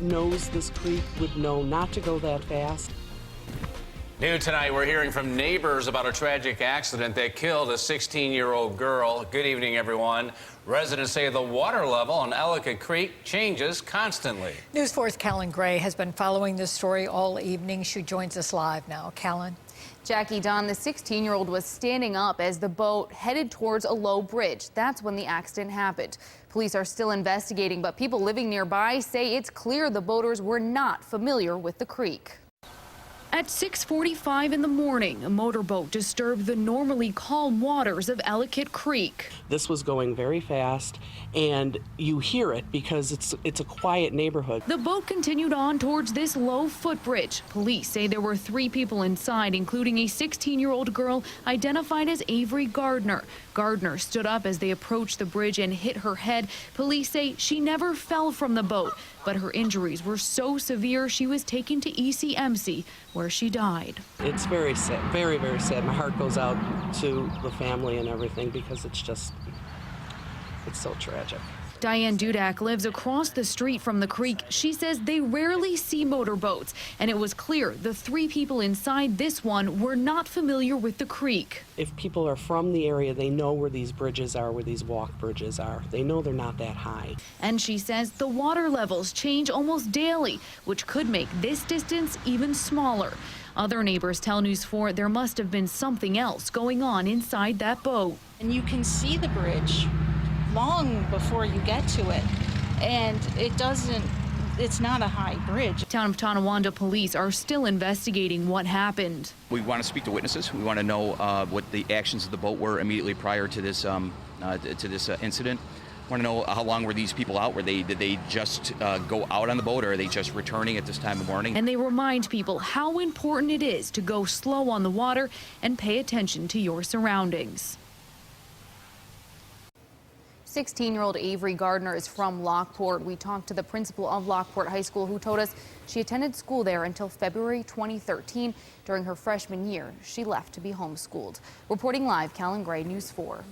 knows this creek would know not to go that fast. New tonight, we're hearing from neighbors about a tragic accident that killed a 16-year-old girl. Good evening, everyone. Residents say the water level on Ellicott Creek changes constantly. News 4's Callan Gray has been following this story all evening. She joins us live now. Callan. Jackie, Don, the 16-year-old was standing up as the boat headed towards a low bridge. That's when the accident happened. Police are still investigating, but people living nearby say it's clear the boaters were not familiar with the creek. At 6:45 in the morning, a motorboat disturbed the normally calm waters of Ellicott Creek. This was going very fast, and you hear it because it's a quiet neighborhood. The boat continued on towards this low footbridge. Police say there were 3 people inside, including a 16-year-old girl identified as Avery Gardner. Gardner stood up as they approached the bridge and hit her head. Police say she never fell from the boat, but her injuries were so severe she was taken to ECMC, where she died. It's very sad, very, very sad. My heart goes out to the family and everything because it's so tragic. Diane Dudak lives across the street from the creek. She says they rarely see motorboats, and it was clear the 3 people inside this one were not familiar with the creek. If people are from the area, they know where these bridges are, where these walk bridges are. They know they're not that high. And she says the water levels change almost daily, which could make this distance even smaller. Other neighbors tell News 4 there must have been something else going on inside that boat. And you can see the bridge long before you get to it, and it's not a high bridge. Town of Tonawanda police are still investigating what happened. We want to speak to witnesses. We want to know what the actions of the boat were immediately prior to this incident. We want to know how long were these people out? Did they just go out on the boat, or are they just returning at this time of morning? And they remind people how important it is to go slow on the water and pay attention to your surroundings. 16-year-old Avery Gardner is from Lockport. We talked to the principal of Lockport High School, who told us she attended school there until February 2013. During her freshman year, she left to be homeschooled. Reporting live, Callan Gray, News 4.